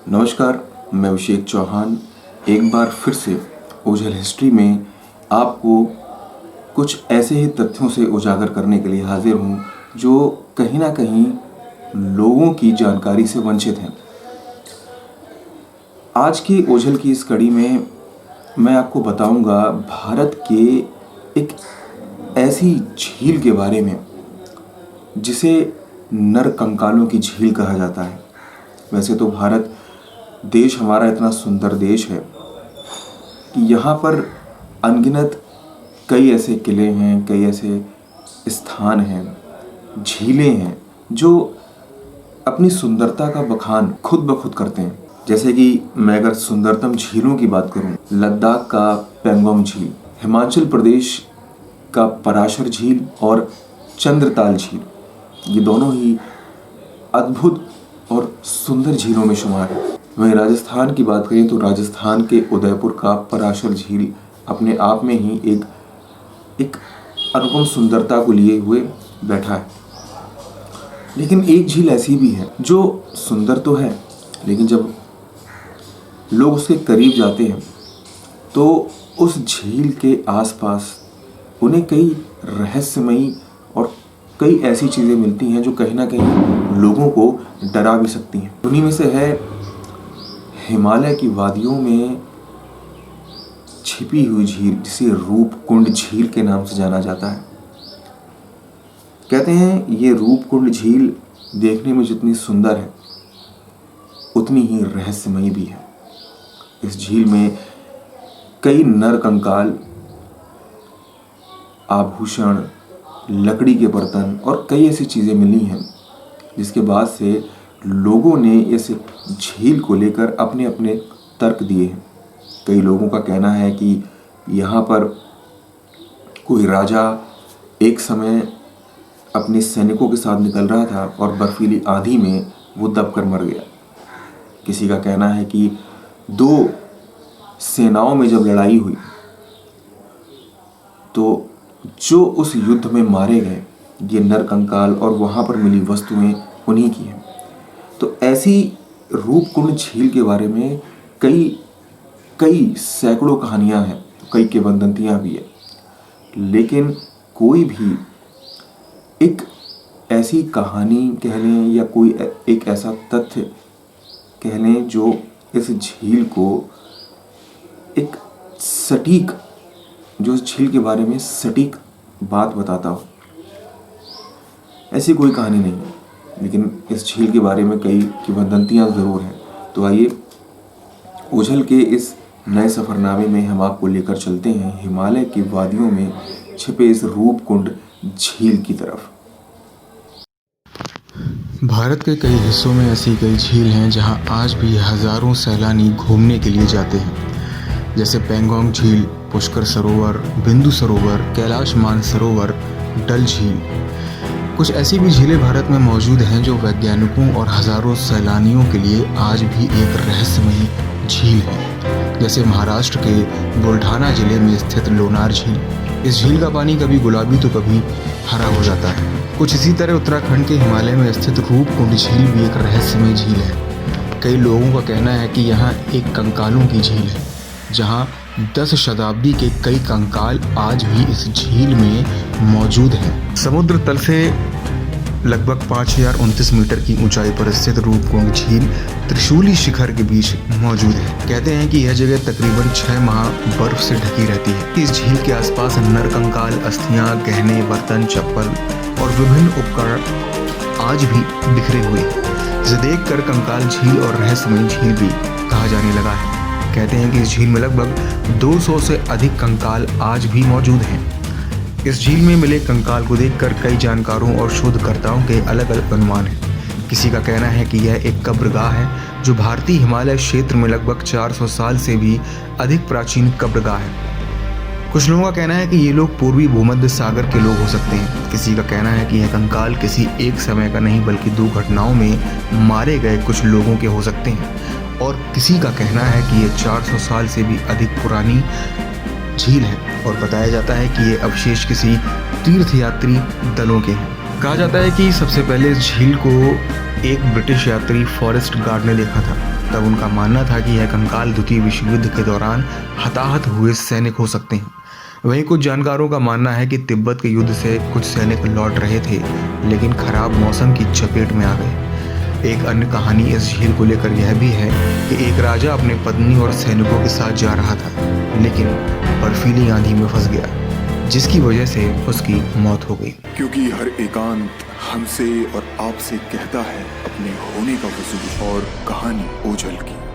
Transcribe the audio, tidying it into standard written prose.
नमस्कार, मैं अभिषेक चौहान एक बार फिर से ओझल हिस्ट्री में आपको कुछ ऐसे ही तथ्यों से उजागर करने के लिए हाजिर हूँ जो कहीं ना कहीं लोगों की जानकारी से वंचित हैं। आज की ओझल की इस कड़ी में मैं आपको बताऊंगा भारत के एक ऐसी झील के बारे में जिसे नरकंकालों की झील कहा जाता है। वैसे तो भारत देश हमारा इतना सुंदर देश है कि यहाँ पर अनगिनत कई ऐसे किले हैं, कई ऐसे स्थान हैं, झीलें हैं जो अपनी सुंदरता का बखान खुद ब खुद करते हैं। जैसे कि मैं अगर सुंदरतम झीलों की बात करूं, लद्दाख का पेंगोंग झील, हिमाचल प्रदेश का पराशर झील और चंद्रताल झील, ये दोनों ही अद्भुत और सुंदर झीलों में शुमार है। वहीं राजस्थान की बात करें तो राजस्थान के उदयपुर का पराशर झील अपने आप में ही एक अनुपम सुंदरता को लिए हुए बैठा है। लेकिन एक झील ऐसी भी है जो सुंदर तो है, लेकिन जब लोग उसके करीब जाते हैं तो उस झील के आसपास उन्हें कई रहस्यमयी और कई ऐसी चीज़ें मिलती हैं जो कहीं ना कहीं लोगों को डरा भी सकती हैं। उन्हीं में से है हिमालय की वादियों में छिपी हुई झील, जिसे रूपकुंड झील के नाम से जाना जाता है। कहते हैं ये रूपकुंड झील देखने में जितनी सुंदर है उतनी ही रहस्यमयी भी है। इस झील में कई नरकंकाल, आभूषण, लकड़ी के बर्तन और कई ऐसी चीज़ें मिली हैं जिसके बाद से लोगों ने इस झील को लेकर अपने अपने तर्क दिए हैं। कई लोगों का कहना है कि यहाँ पर कोई राजा एक समय अपने सैनिकों के साथ निकल रहा था और बर्फीली आंधी में वो दबकर मर गया। किसी का कहना है कि दो सेनाओं में जब लड़ाई हुई तो जो उस युद्ध में मारे गए ये नरकंकाल और वहाँ पर मिली वस्तुएं उन्हीं की हैं। तो ऐसी रूपकुंड झील के बारे में कई सैकड़ों कहानियां हैं, कई किंवदंतियां भी है। लेकिन कोई भी एक ऐसी कहानी कह लें या कोई एक ऐसा तथ्य कह लें जो इस झील को एक सटीक, जो इस झील के बारे में सटीक बात बताता हो, ऐसी कोई कहानी नहीं है। लेकिन इस झील के बारे में कई किंवदंतियां ज़रूर हैं। तो आइए ओझल के इस नए सफ़रनामे में हम आपको लेकर चलते हैं हिमालय की वादियों में छिपे इस रूपकुंड झील की तरफ। भारत के कई हिस्सों में ऐसी कई झील हैं जहां आज भी हज़ारों सैलानी घूमने के लिए जाते हैं, जैसे पेंगोंग झील, पुष्कर सरोवर, बिंदु सरोवर, कैलाश मानसरोवर, डल झील। कुछ ऐसी भी झीलें भारत में मौजूद हैं जो वैज्ञानिकों और हज़ारों सैलानियों के लिए आज भी एक रहस्यमयी झील है। जैसे महाराष्ट्र के बुलढाना जिले में स्थित लोनार झील। इस झील का पानी कभी गुलाबी तो कभी हरा हो जाता है। कुछ इसी तरह उत्तराखंड के हिमालय में स्थित रूपकुंड झील भी एक रहस्यमय झील है। कई लोगों का कहना है कि यहाँ एक कंकालों की झील है, जहाँ 10 शताब्दी के कई कंकाल आज भी इस झील में मौजूद हैं। समुद्र तल से लगभग 5029 मीटर की ऊंचाई पर स्थित रूपकुंड झील त्रिशूली शिखर के बीच मौजूद है। कहते हैं कि यह जगह तकरीबन 6 माह बर्फ से ढकी रहती है। इस झील के आसपास नरकंकाल, अस्थियां, गहने, बर्तन, चप्पल और विभिन्न उपकरण आज भी बिखरे हुए हैं, जिसे देखकर कंकाल झील और रहस्यमयी झील भी कहा जाने लगा है। कहते हैं कि इस झील में लगभग 200 से अधिक कंकाल आज भी मौजूद हैं। इस झील में मिले कंकाल को देखकर कई जानकारों और शोधकर्ताओं के अलग अलग अनुमान हैं। किसी का कहना है कि यह एक कब्रगाह है जो भारतीय हिमालय क्षेत्र में लगभग 400 साल से भी अधिक प्राचीन कब्रगाह है। कुछ लोगों का कहना है कि ये लोग पूर्वी भूमध्य सागर के लोग हो सकते हैं। किसी का कहना है कि यह कंकाल किसी एक समय का नहीं बल्कि 2 घटनाओं में मारे गए कुछ लोगों के हो सकते हैं। और किसी का कहना है कि ये 400 साल से भी अधिक पुरानी झील है और बताया जाता है कि ये अवशेष किसी तीर्थयात्री दलों के हैं। कहा जाता है कि सबसे पहले इस झील को एक ब्रिटिश यात्री फॉरेस्ट गार्ड ने देखा था। तब उनका मानना था कि यह कंकाल द्वितीय विश्व युद्ध के दौरान हताहत हुए सैनिक हो सकते हैं। वहीं कुछ जानकारों का मानना है कि तिब्बत के युद्ध से कुछ सैनिक लौट रहे थे लेकिन खराब मौसम की चपेट में आ गए। एक अन्य कहानी इस झील को लेकर यह भी है कि एक राजा अपनी पत्नी और सैनिकों के साथ जा रहा था लेकिन बर्फीली आंधी में फंस गया, जिसकी वजह से उसकी मौत हो गई। क्योंकि हर एकांत हमसे और आपसे कहता है अपने होने का वजूद और कहानी ओझल की।